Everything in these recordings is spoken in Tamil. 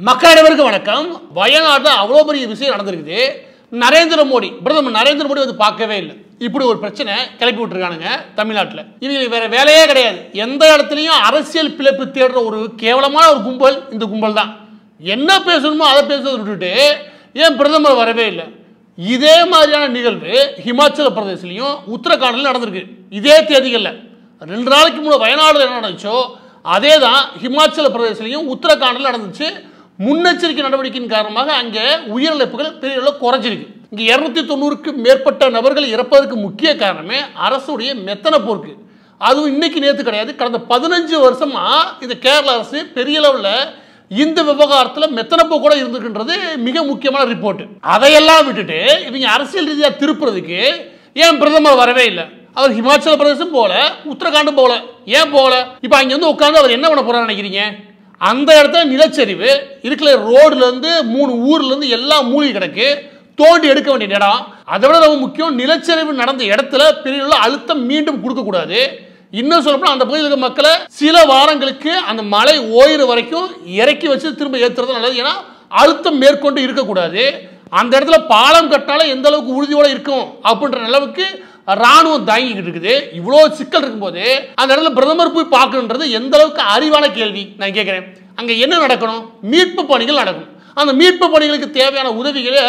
மக்கள் அனைவருக்கும் வணக்கம். வயநாட்டில் அவ்வளோ பெரிய விஷயம் நடந்திருக்குது. நரேந்திர மோடி பிரதமர் நரேந்திர மோடி வந்து பார்க்கவே இல்லை. இப்படி ஒரு பிரச்சனை கிளப்பி விட்டுருக்கானுங்க தமிழ்நாட்டில். இவங்களுக்கு வேற வேலையே கிடையாது. எந்த இடத்துலையும் அரசியல் பிழைப்பு தேடுற ஒரு கேவலமான ஒரு கும்பல் இந்த கும்பல் தான். என்ன பேசணுமோ அதை பேசுறதை விட்டுட்டு ஏன் பிரதமர் வரவே இல்லை? இதே மாதிரியான நிகழ்வு ஹிமாச்சல பிரதேசிலையும் உத்தரகாண்டிலும் நடந்திருக்கு. இதே தேதிகளில் 2 நாளைக்கு முன்னாடி வயநாடு என்ன நடந்துச்சோ அதே தான் ஹிமாச்சல பிரதேசிலையும் உத்தரகாண்டில் நடந்துச்சு. முன்னெச்சரிக்கை நடவடிக்கையின் காரணமாக அங்கே உயிரிழப்புகள் பெரிய அளவு குறைஞ்சிருக்கு. இங்கே 290க்கு மேற்பட்ட நபர்கள் இறப்பதற்கு முக்கிய காரணமே அரசுடைய மெத்தன போக்கு. அதுவும் இன்னைக்கு நேற்று கிடையாது. கடந்த 15 வருஷமா இந்த கேரள அரசு பெரிய அளவில் இந்த விவகாரத்தில் மெத்தனப்போ கூட இருந்திருக்கின்றது மிக முக்கியமான ரிப்போர்ட். அதையெல்லாம் விட்டுட்டு இவங்க அரசியல் ரீதியாக திருப்புறதுக்கு ஏன் பிரதமர் வரவே இல்லை? அவர் ஹிமாச்சல பிரதேசம் போல, உத்தரகாண்டும் போல, ஏன் போல? இப்போ அங்கே வந்து உட்காந்து அவர் என்ன பண்ண போறான்னு நினைக்கிறீங்க? அந்த இடத்துல நிலச்சரிவு இருக்கிற ரோடுல இருந்து 3 ஊர்ல இருந்து எல்லாம் மூழ்கி கிடக்கு. தோண்டி எடுக்க வேண்டிய இடம். அதை விட ரொம்ப முக்கியம், நிலச்சரிவு நடந்த இடத்துல பெரிய அழுத்தம் மீண்டும் கொடுக்க கூடாது. இன்னும் சொல்லப்போனா அந்த பகுதியில் இருக்க மக்களை சில வாரங்களுக்கு அந்த மழை ஓயிற வரைக்கும் இறக்கி வச்சு திரும்ப ஏற்றுறது நல்லது. ஏன்னா அழுத்தம் மேற்கொண்டு இருக்கக்கூடாது. அந்த இடத்துல பாலம் கட்டினாலும் எந்த அளவுக்கு உறுதியோட இருக்கும் அப்படின்ற அளவுக்கு ராணுவம் தாங்கிக்கிட்டு இருக்குது. இவ்வளோ சிக்கல் இருக்கும்போது அந்த இடத்துல பிரதமர் போய் பார்க்கணுன்றது எந்த அளவுக்கு அறிவான கேள்வி நான் கேட்குறேன். அங்கே என்ன நடக்கணும்? மீட்பு பணிகள் நடக்கும். அந்த மீட்பு பணிகளுக்கு தேவையான உதவிகளை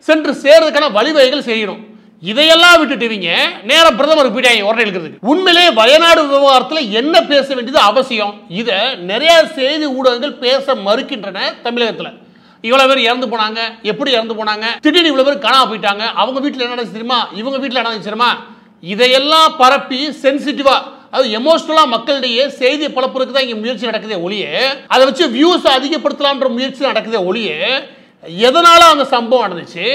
சென்று சேர்றதுக்கான வழிவகைகள் செய்யணும். இதையெல்லாம் விட்டுட்டுவீங்க நேரம் பிரதமர் போயிட்டாங்க உடனே இருக்கிறதுக்கு. உண்மையிலே வயநாடு விவகாரத்தில் என்ன பேச வேண்டியது அவசியம். இதை நிறைய செய்தி ஊடகங்கள் பேச மறுக்கின்றன. தமிழகத்தில் இவ்வளவு பேர் இறந்து போனாங்க, எப்படி இறந்து போனாங்க, திடீர்னு இவ்வளவு பேர் காணாம போயிட்டாங்க, அவங்க வீட்டில் என்ன நடந்துச்சு தெரியுமா, இவங்க வீட்டில் என்ன நடந்துச்சு தெரியுமா, இதையெல்லாம் பரப்பி சென்சிட்டிவா அது எமோஷனலா மக்களிடையே செய்தியை பரப்புறதுக்கு தான் இங்க முயற்சி நடக்குதே ஒழிய அதை வச்சு வியூஸ் அதிகப்படுத்தலாம்ன்ற முயற்சி நடக்குதே ஒழிய எதனால அந்த சம்பவம் நடந்துச்சு,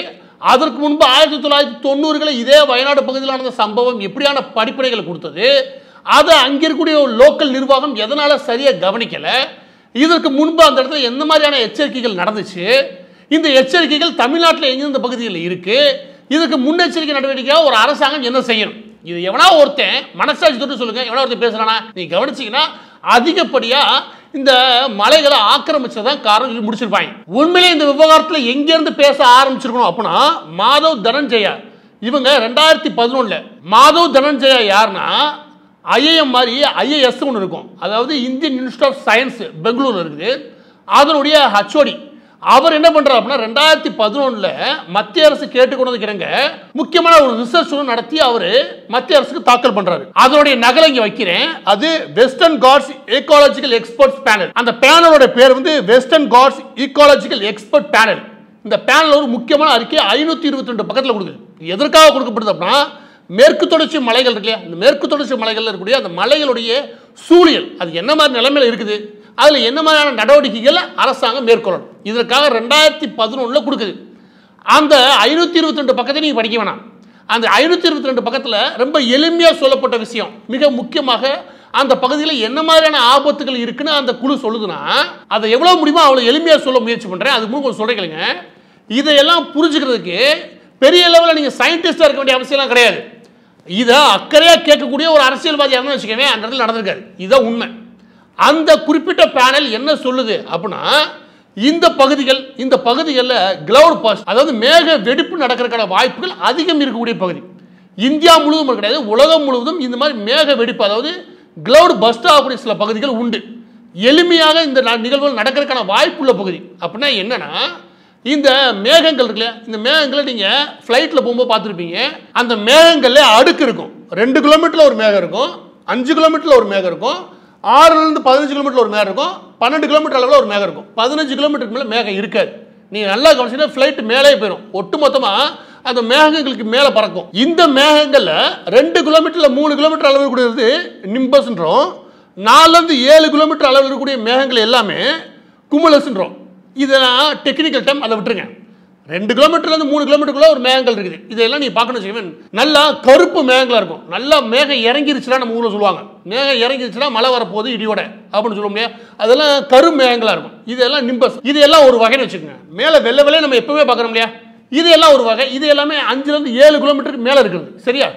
அதற்கு முன்பு 1990களில் இதே வயநாடு பகுதியில் நடந்த சம்பவம் எப்படியான படிப்பனைகள் கொடுத்தது, அதை அங்கே இருக்கக்கூடிய லோக்கல் நிர்வாகம் எதனால சரியா கவனிக்கல, இதற்கு முன்பு அந்த இடத்துல எந்த மாதிரியான எச்சரிக்கைகள் நடந்துச்சு, இந்த எச்சரிக்கைகள் தமிழ்நாட்டில் எந்தெந்த பகுதிகளில் இருக்கு, இதுக்கு முன்னெச்சரிக்கை நடவடிக்கையாக ஒரு அரசாங்கம் என்ன செய்யணும். இது எவனா ஒருத்தன் மனசாட்சி தொட்டு சொல்லுங்க, எவனா ஒருத்தன் பேசுறானா நீ கவனிச்சீங்கன்னா அதிகப்படியா இந்த மலைகளை ஆக்கிரமிச்சதான் காரணம் முடிச்சிருப்பாங்க. உண்மையிலே இந்த விவகாரத்தில் எங்கிருந்து பேச ஆரம்பிச்சிருக்கணும் அப்படின்னா மாதவ் தனஞ்சயா. இவங்க 2011 மாதவ் தனஞ்சயா யாருன்னா ஐஏஎம் மாதிரி ஐஏஎஸ் ஒன்று இருக்கும், அதாவது இந்தியன் இன்ஸ்டியூட் ஆஃப் சயின்ஸ் பெங்களூர்ல இருக்குது, அதனுடைய ஹச்ஓடி. அவர் என்ன பண்றாரு அப்படின்னா 2011 மத்திய அரசு கேட்டுக்கொண்டதுக்கிறங்க முக்கியமான ஒரு ரிசர்ச் நடத்தி அவர் மத்திய அரசுக்கு தாக்கல் பண்றாரு. அதனுடைய நகலை இங்க வைக்கிறேன். அது Western Ghats ecological experts panel. அந்த பேனலோட பேர் வந்து Western Ghats ecological expert panel. இந்த பேனல் ஒரு முக்கியமான அறிக்கை 522 பக்கத்தில் கொடுக்குது. எதற்காக கொடுக்கப்படுது அப்படின்னா மேற்கு தொடர்ச்சி மலைகள் இருக்கு இல்லையா, இந்த மேற்கு தொடர்ச்சி மலைகள் இருக்கக்கூடிய அந்த மலைகளுடைய சூழியல் அது என்ன மாதிரி நிலைமையில இருக்குது, அதில் என்ன மாதிரியான நடவடிக்கைகளை அரசாங்கம் மேற்கொள்ளணும், இதற்காக 2011 கொடுக்குது. அந்த 522 பக்கத்தை நீங்கள் படிக்க வேணாம். அந்த 522 பக்கத்தில் ரொம்ப எளிமையாக சொல்லப்பட்ட விஷயம், மிக முக்கியமாக அந்த பகுதியில் என்ன மாதிரியான ஆபத்துகள் இருக்குன்னு அந்த குழு சொல்லுதுன்னா அதை எவ்வளோ முடியுமோ அவ்வளோ எளிமையாக சொல்ல முயற்சி பண்ணுறேன். அது மூலம் சொல்கிறீங்க. இதையெல்லாம் புரிஞ்சுக்கிறதுக்கு பெரிய லெவலில் நீங்கள் சயின்டிஸ்டாக இருக்க வேண்டிய அவசியம்லாம் கிடையாது. இதை அக்கறையாக கேட்கக்கூடிய ஒரு அரசியல்வாதி யாருன்னு வச்சுக்கவே அந்த இடத்துல நடந்திருக்காரு. இதுதான் உண்மை. அந்த குறிப்பிட்ட பேனல் என்ன சொல்லுது அப்படின்னா இந்த பகுதிகளில் கிளவுட் பர்ஸ்ட், அதாவது மேக வெடிப்பு நடக்கிறதுக்கான வாய்ப்புகள் அதிகம் இருக்கக்கூடிய பகுதி. இந்தியா முழுவதும் கிடையாது, உலகம் முழுவதும் இந்த மாதிரி மேக வெடிப்பு, அதாவது கிளவுட் பர்ஸ்ட் ஆகக்கூடிய சில பகுதிகள் உண்டு. எளிமையாக இந்த நிகழ்வுகள் நடக்கிறதுக்கான வாய்ப்புள்ள பகுதி. அப்படின்னா என்னன்னா இந்த மேகங்கள் இருக்குல்ல, இந்த மேகங்களை நீங்கள் ஃப்ளைட்டில் போகும்போது பார்த்துருப்பீங்க. அந்த மேகங்களில் அடுக்கு இருக்கும். 2 கிலோமீட்டரில் ஒரு மேகம் இருக்கும், 5 கிலோமீட்டரில் ஒரு மேகம் இருக்கும், 6லேருந்து 15 கிலோமீட்டர் ஒரு மேகம் இருக்கும், 12 கிலோமீட்டர் அளவில் ஒரு மேகம் இருக்கும், 15 கிலோமீட்டருக்கு மேலே மேகம் இருக்காது. நீங்கள் நல்லா கவனிச்சீங்கன்னா ஃப்ளைட் மேலே போயிடும். ஒட்டுமொத்தமாக அந்த மேகங்களுக்கு மேலே பறக்கும். இந்த மேகங்களில் 2 கிலோமீட்டரில் 3 கிலோமீட்டர் அளவு கூடியது நிம்பஸ்ன்றோம், 4லேருந்து 7 கிலோமீட்டர் அளவில் இருக்கக்கூடிய மேகங்கள் எல்லாமே குமுலஸ்ன்றோம். இதெல்லாம் டெக்னிக்கல் டைம், அதை விட்டுருங்க. 2 கிலோமீட்டர்லேருந்து 3 கிலோமீட்டருக்குள்ள ஒரு மேகங்கள் இருக்குது. இதெல்லாம் நீங்கள் பார்க்கணும் வச்சுக்கோங்க. நல்லா கருப்பு மேகங்களாக இருக்கும். நல்லா மேகம் இறங்கிருச்சுன்னா நம்ம ஊரில் சொல்லுவாங்க, மேகம் இறங்கிருச்சுன்னா மழை வரப்போகுது இடியோட அப்படின்னு சொல்ல முடியாது. அதெல்லாம் கரு மேகங்களாக இருக்கும். இதெல்லாம் நிம்பஸ். இதெல்லாம் ஒரு வகைன்னு வச்சுக்கோங்க. மேலே வெள்ளை வெள்ளையே நம்ம எப்பவுமே பார்க்குறோம் இல்லையா, இது எல்லாம் ஒரு வகை. இது எல்லாமே 5லேருந்து 7 கிலோமீட்டருக்கு மேலே இருக்குது. சரியா?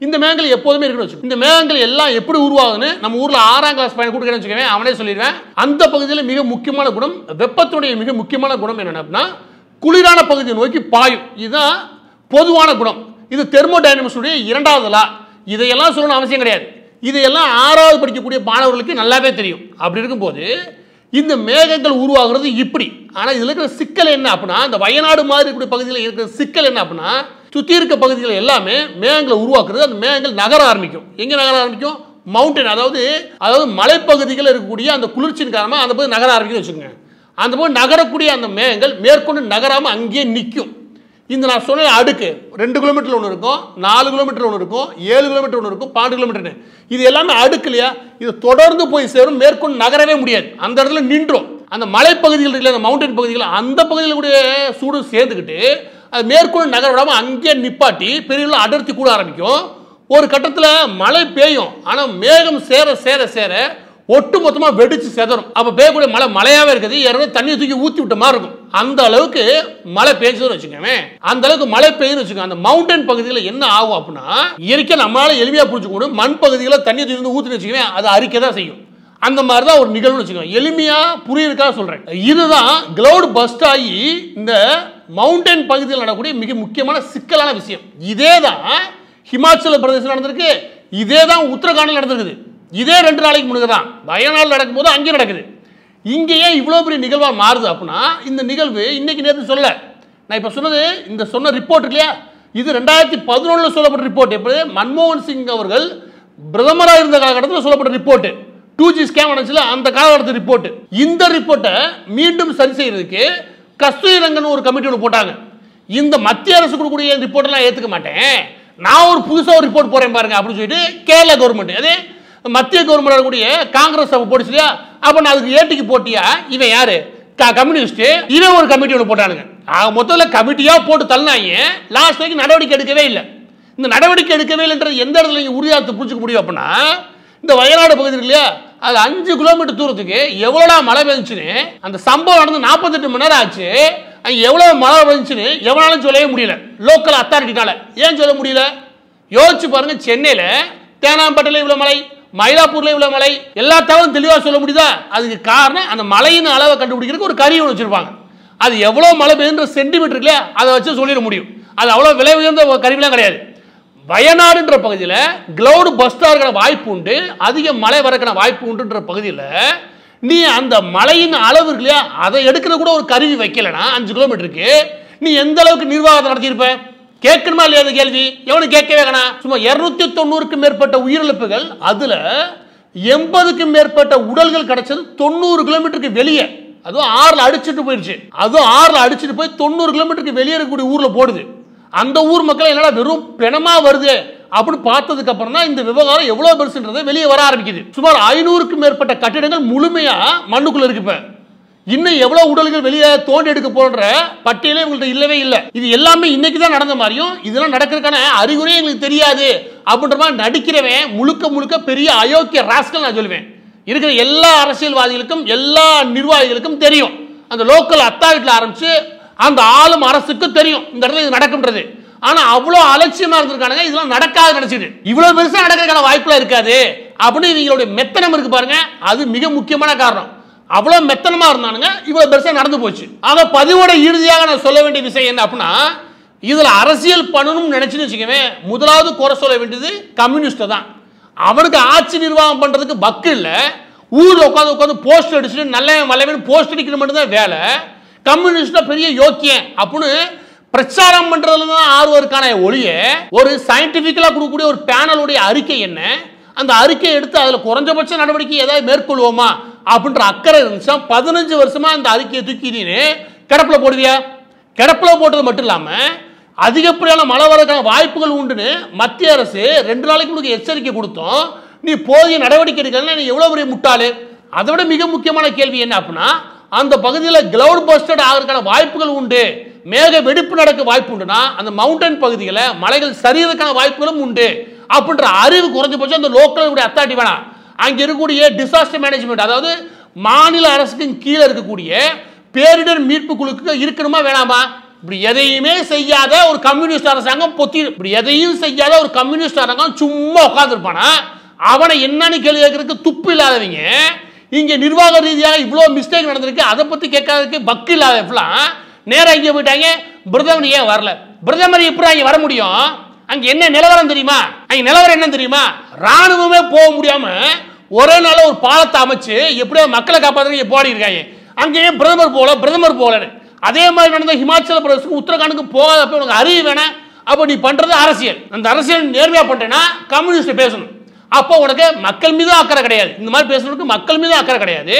இந்த மேகங்கள் எப்போதுமே இருக்குன்னு. இந்த மேகங்கள் எல்லாம் எப்படி உருவாகுதுன்னு நம்ம ஊர்ல 6ஆம் கிளாஸ் பையன் கூட்டுக்கிறேன்னு வச்சுக்கவேன், அவனே சொல்லிடுவேன். அந்த பகுதியில் மிக முக்கியமான குணம், வெப்பத்துடைய மிக முக்கியமான குணம் என்னன்னா குளிரான பகுதியை நோக்கி பாயும். இதுதான் பொதுவான குணம். இது தெர்மோடைனமிக்ஸுடைய 2வது லா. இதையெல்லாம் சொல்லணும் அவசியம் கிடையாது. இதையெல்லாம் 6வது படிக்கக்கூடிய மாணவர்களுக்கு நல்லாவே தெரியும். அப்படி இருக்கும்போது இந்த மேகங்கள் உருவாகிறது இப்படி. ஆனால் இதில் இருக்கிற சிக்கல் என்ன அப்படின்னா, இந்த வயநாடு மாதிரி இருக்கக்கூடிய பகுதியில் இருக்கிற சிக்கல் என்ன அப்படின்னா, சுற்றி இருக்க பகுதிகள் எல்லாமே மேகங்களை உருவாக்குறது. அந்த மேகங்கள் நகர ஆரம்பிக்கும். எங்கே நகர ஆரம்பிக்கும்? மவுண்டன், அதாவது மலைப்பகுதிகளில் இருக்கக்கூடிய அந்த குளிர்ச்சியின் காரணமாக அந்த பகுதி நகர ஆரம்பிக்குன்னு வச்சுக்கோங்க. அந்த பகுதி நகரக்கூடிய அந்த மேகங்கள் மேற்கொண்டு நகராமல் அங்கேயே நிற்கும். இந்த நான் சொன்ன அடுக்கு 2 கிலோமீட்டர் ஒன்று இருக்கும், 4 கிலோமீட்டர் ஒன்று இருக்கும், 7 கிலோமீட்டர் ஒன்று இருக்கும், 12 கிலோமீட்டர். இது எல்லாமே அடுக்கு இல்லையா? இது தொடர்ந்து போய் சேரும், மேற்கொண்டு நகரவே முடியாது. அந்த இடத்துல நின்றும். அந்த மலைப்பகுதிகள் இருக்குல்ல, அந்த மவுண்டன் பகுதிகள், அந்த பகுதியில் கூட சூடு சேர்ந்துக்கிட்டு அது மேற்கொண்டு நகர விடாமல் அங்கேயே நிப்பாட்டி பெரிய அடர்த்தி கூட ஆரம்பிக்கும். ஒரு கட்டத்தில் மழை பெய்யும். ஆனால் மேகம் சேர சேர சேர ஒட்டு மொத்தமாக வெடிச்சு செதறும். அப்போ பெய்யக்கூடிய மழை மழையாவே இருக்குது, யாராவது தண்ணியை தூக்கி ஊற்றி விட்ட மாதிரி இருக்கும். அந்த அளவுக்கு மழை பெய்யுதுன்னு வச்சுக்கோங்க. அந்த அளவுக்கு மழை பெய்யுதுன்னு வச்சுக்கோங்க. அந்த மவுண்டன் பகுதியில் என்ன ஆகும் அப்படின்னா, இயற்கை நம்மளால எளிமையாக புரிஞ்சுக்கணும். மண் பகுதியில் தண்ணியை தூக்கி ஊற்றின்னு வச்சுக்கோங்க, அது அரிக்க தான் செய்யும். அந்த மாதிரி தான் ஒரு நிகழ்வுன்னு வச்சுக்கோங்க. எளிமையா புரியுறதுக்காக சொல்றேன். இதுதான் கிளவுட் பஸ்ட் ஆகி இந்த மவுண்டன் பகுதியில் நடக்கக்கூடிய மிக முக்கியமான சிக்கலான விஷயம். இதே தான் ஹிமாச்சல பிரதேசம் நடந்திருக்கு, இதே தான் உத்தரகாண்டில் நடந்திருக்குது. இதே 2 நாளைக்கு முன்னாடி தான் வயநாடு நடக்கும்போது அங்கே நடக்குது. இங்கேயே இவ்வளோ பெரிய நிகழ்வாக மாறுது அப்படின்னா, இந்த நிகழ்வு இன்னைக்கு நேற்று சொல்லலை. நான் இப்போ சொன்னது இந்த சொன்ன ரிப்போர்ட் இல்லையா, இது 2011 சொல்லப்பட்ட ரிப்போர்ட். எப்படி மன்மோகன் சிங் அவர்கள் பிரதமராக இருந்த காலகட்டத்தில் சொல்லப்பட்ட ரிப்போர்ட், 2G ஸ்கேம் நடந்துச்சுல அந்த காலகட்டத்து ரிப்போர்ட். இந்த ரிப்போர்ட்டை மீண்டும் சரி செய்யறதுக்கு கஸ்தூரி ரங்கன் ஒரு கமிட்டி ஒன்று போட்டாங்க. இந்த மத்திய அரசு கொடுக்கக்கூடிய ரிப்போர்ட்டெல்லாம் ஏற்றுக்க மாட்டேன், நான் ஒரு புதுசாக ஒரு ரிப்போர்ட் போறேன் பாருங்க அப்படின்னு சொல்லிட்டு கேரளா கவர்மெண்ட், அதே மத்திய கவர்மெண்ட் கூடிய காங்கிரஸ் போட்டுச்சு இல்லையா, அப்போ நான் அதுக்கு ஏட்டிக்கு போட்டியா இவன் யாரு கம்யூனிஸ்ட், இவன் ஒரு கமிட்டி ஒன்று போட்டானுங்க. மொத்தத்தில் கமிட்டியாக போட்டு தள்ளினாங்க. லாஸ்ட் வரைக்கும் நடவடிக்கை எடுக்கவே இல்லை. இந்த நடவடிக்கை எடுக்கவே இல்லைன்றது எந்த இடத்துல நீங்கள் உறுதியாக புரிஞ்சுக்க முடியும் அப்படின்னா, இந்த வயநாடு பகுதி இல்லையா, அது 5 கிலோமீட்டர் தூரத்துக்கு எவ்வளோடா மழை பெஞ்சுன்னு, அந்த சம்பவம் நடந்து 48 மணி நேரம் ஆச்சு. அங்கே எவ்வளோ மழை பெஞ்சுன்னு எவனாலும் சொல்லவே முடியல, லோக்கல் அத்தாரிட்டினால. ஏன் சொல்ல முடியல? யோசிச்சு பாருங்க. சென்னையில் தேனாம்பேட்டையில் இவ்வளோ மழை, மயிலாப்பூர்ல இவ்வளவு மழை, எல்லா தகவலும் தெளிவாக சொல்ல முடியுதா? அதுக்கு காரணம் அந்த மழையின் அளவை கண்டுபிடிக்கிறதுக்கு ஒரு கருவி வச்சிருப்பாங்க. அது எவ்வளவு மழை பெய்யுன்ற சென்டிமீட்டர் இல்லையா, அதை வச்சு சொல்லிட முடியும். அது அவ்வளவு விலை உயர்ந்த கருவிலாம் கிடையாது. வயநாடுன்ற பகுதியில் கிளவுட் பஸ்டா இருக்கிற வாய்ப்பு உண்டு, அதிக மழை வரக்கான வாய்ப்பு உண்டுன்ற பகுதியில் நீ அந்த மழையின் அளவு இருக்கு இல்லையா, அதை எடுக்கிற கூட ஒரு கருவி வைக்கலனா 5 கிலோமீட்டருக்கு நீ எந்த அளவுக்கு நிர்வாகத்தை நடத்தியிருப்ப? கேட்கணுமா இல்லையா? அந்த கேள்வி எவனும் கேட்கவே வேணாம். சும்மா 290க்கும் மேற்பட்ட உயிரிழப்புகள், அதுல 80க்கும் மேற்பட்ட உடல்கள் கிடைச்சது 90 கிலோமீட்டருக்கு வெளியே. அதுவும் 6ல அடிச்சுட்டு போயிடுச்சு. அதுவும் 6ல அடிச்சுட்டு போய் 90 கிலோமீட்டருக்கு வெளியே இருக்கக்கூடிய ஊர்ல போடுது. அந்த ஊர் மக்கள் என்னடா வெறும் பிணமா வருது அப்படின்னு பார்த்ததுக்கு அப்புறம் தான் இந்த விவகாரம் எவ்வளவு பெருசுன்றது வெளியே வர ஆரம்பிக்குது. சுமார் 500க்கும் மேற்பட்ட கட்டிடங்கள் முழுமையா மண்ணுக்குள்ள இருக்கு. இப்ப இன்னும் எவ்வளவு உடல்கள் வெளியே தோண்டி எடுக்க போன்ற பட்டியலே உங்கள்கிட்ட இல்லவே இல்லை. இது எல்லாமே இன்னைக்கு தான் நடந்த மாதிரியும் இதெல்லாம் நடக்கிறதுக்கான அறிகுறியே எங்களுக்கு தெரியாது அப்படின்ற மாதிரி நடிக்கிறவன் முழுக்க முழுக்க பெரிய அயோக்கிய ராஸ்கல் நான் சொல்லுவேன். இருக்கிற எல்லா அரசியல்வாதிகளுக்கும் எல்லா நிர்வாகிகளுக்கும் தெரியும், அந்த லோக்கல் அத்தாரிட்டியில் ஆரம்பிச்சு அந்த ஆளும் அரசுக்கு தெரியும் இந்த இடத்துல இது நடக்கும்ன்றது. ஆனா அவ்வளவு அலட்சியமா இருந்திருக்கானுங்க, இதெல்லாம் நடக்காது நினைச்சது. இவ்வளவு பெருசா நடக்கிறதுக்கான வாய்ப்புலாம் இருக்காது அப்படின்னு இவங்களுடைய மெத்தனம் இருக்கு பாருங்க, அது மிக முக்கியமான காரணம். அவ்வளவு மெத்தனமா இருந்தானுங்க, இவ்வளவு பெருசா நடந்து போச்சு. ஆக பதிவோட இறுதியாக நான் சொல்ல வேண்டிய விஷயம் என்ன அப்படின்னா, இதுல அரசியல் பண்ணணும்னு நினைச்சுன்னு வச்சுக்கவே, முதலாவது குறை சொல்ல வேண்டியது கம்யூனிஸ்ட் தான். அவனுக்கு ஆட்சி நிர்வாகம் பண்றதுக்கு பக்கு இல்ல, ஊர்ல உட்காந்து உட்காந்து போஸ்ட் அடிச்சுட்டு நல்ல வல்லவன் போஸ்ட் அடிக்கிற மட்டும் தான் வேலை. கம்யூனிஸ்ட் பெரிய யோக்கியம் அப்படின்னு பிரச்சாரம் பண்றதுல தான் ஆர்வருக்கான ஒளிய, ஒரு சயின்டிபிக்கலா கொடுக்கக்கூடிய ஒரு பேனலுடைய அறிக்கை என்ன, அந்த அறிக்கையை எடுத்து அதுல குறைஞ்சபட்ச நடவடிக்கை ஏதாவது மேற்கொள்வோமா அப்படின்ற அக்கறை இருந்துச்சா 15 வருஷமா இந்த அறிக்கையை தூக்கினு கிடப்பில் போடுவியா? கிடப்பில் போட்டது மட்டும் இல்லாம அதிகப்படியான மழை வரக்கான வாய்ப்புகள் உண்டுன்னு மத்திய அரசு 2 நாளைக்கு முன்னாடி எச்சரிக்கை கொடுத்தோம், நீ போதிய நடவடிக்கை எடுக்கல, நீ எவ்வளவு பெரிய முட்டாளு? அதை விட மிக முக்கியமான கேள்வி என்ன அப்படின்னா, அந்த பகுதியில் கிளவுட் பஸ்டட் ஆகிறதுக்கான வாய்ப்புகள் உண்டு, மேக வெடிப்பு நடக்க வாய்ப்பு உண்டுனா அந்த மவுண்டன் பகுதியில் மலைகள் சரியறதுக்கான வாய்ப்புகளும் உண்டு அப்படின்ற அறிவு குறைஞ்சபட்சம் அந்த லோக்கல் அத்தாரிட்டி வேணாம். அங்கே இருக்கக்கூடிய டிசாஸ்டர் மேனேஜ்மெண்ட், அதாவது மாநில அரசுக்கு கீழே இருக்கக்கூடிய பேரிடர் மீட்பு குழுக்கு இருக்கணுமா வேணாமா? இப்படி எதையுமே செய்யாத ஒரு கம்யூனிஸ்ட் அரசாங்கம் இப்படி எதையும் செய்யாத ஒரு கம்யூனிஸ்ட் அரசாங்கம் சும்மா உட்கார்ந்துருப்பானா அவனை என்னன்னு கேள்வி கேட்கறதுக்கு துப்பு இல்லாதவங்க இங்க நிர்வாக ரீதியாக இவ்வளவு மிஸ்டேக் நடந்திருக்கு, அதை பத்தி கேட்காததுக்கு பக்கு இல்லாதவெல்லாம் நேரா இங்க போயிட்டாங்க. பிரதமர் ஏன் வரல? பிரதமர் எப்படி அங்க வர முடியும்? அங்க என்ன நிலவரம் தெரியுமா? அங்க நிலவரம் என்ன தெரியுமா? ராணுவமே போக முடியாம ஒரே நாள் ஒரு பாலத்தை அமைச்சு எப்படியோ மக்களை காப்பாற்றுறதுக்கு போடி இருக்காங்க. அங்கேயே பிரதமர் போலன்னு. அதே மாதிரி நடந்த ஹிமாச்சல பிரதேசத்துக்கு உத்தரகாண்டுக்கு போகாதப்ப உனக்கு அறிவு வேணாம். அப்போ நீ பண்றது அரசியல். அந்த அரசியல் நேர்மையா பண்றேன்னா கம்யூனிஸ்ட் பேசணும். அப்போ உனக்கு மக்கள் மீது அக்கறை கிடையாது. இந்த மாதிரி பேசுறதுக்கு மக்கள் மீது அக்கறை கிடையாது.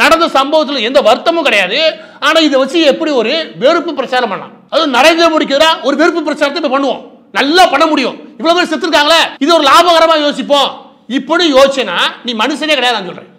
நடந்த சம்பவத்தில் எந்த வருத்தமும் கிடையாது. ஆனா இதை வச்சு எப்படி ஒரு வெறுப்பு பிரச்சாரம் பண்ணலாம்? அது நரேந்திர மோடிக்கு எதிராக ஒரு வெறுப்பு பிரச்சாரத்தை இப்ப பண்ணுவோம். நல்லா பண்ண முடியும். இவ்வளவு பேர் செத்துருக்காங்களே, இது ஒரு லாபகரமா யோசிப்போம். இப்படி யோசிச்சேன்னா நீ மனுஷனே கிடையாது நான் சொல்றேன்.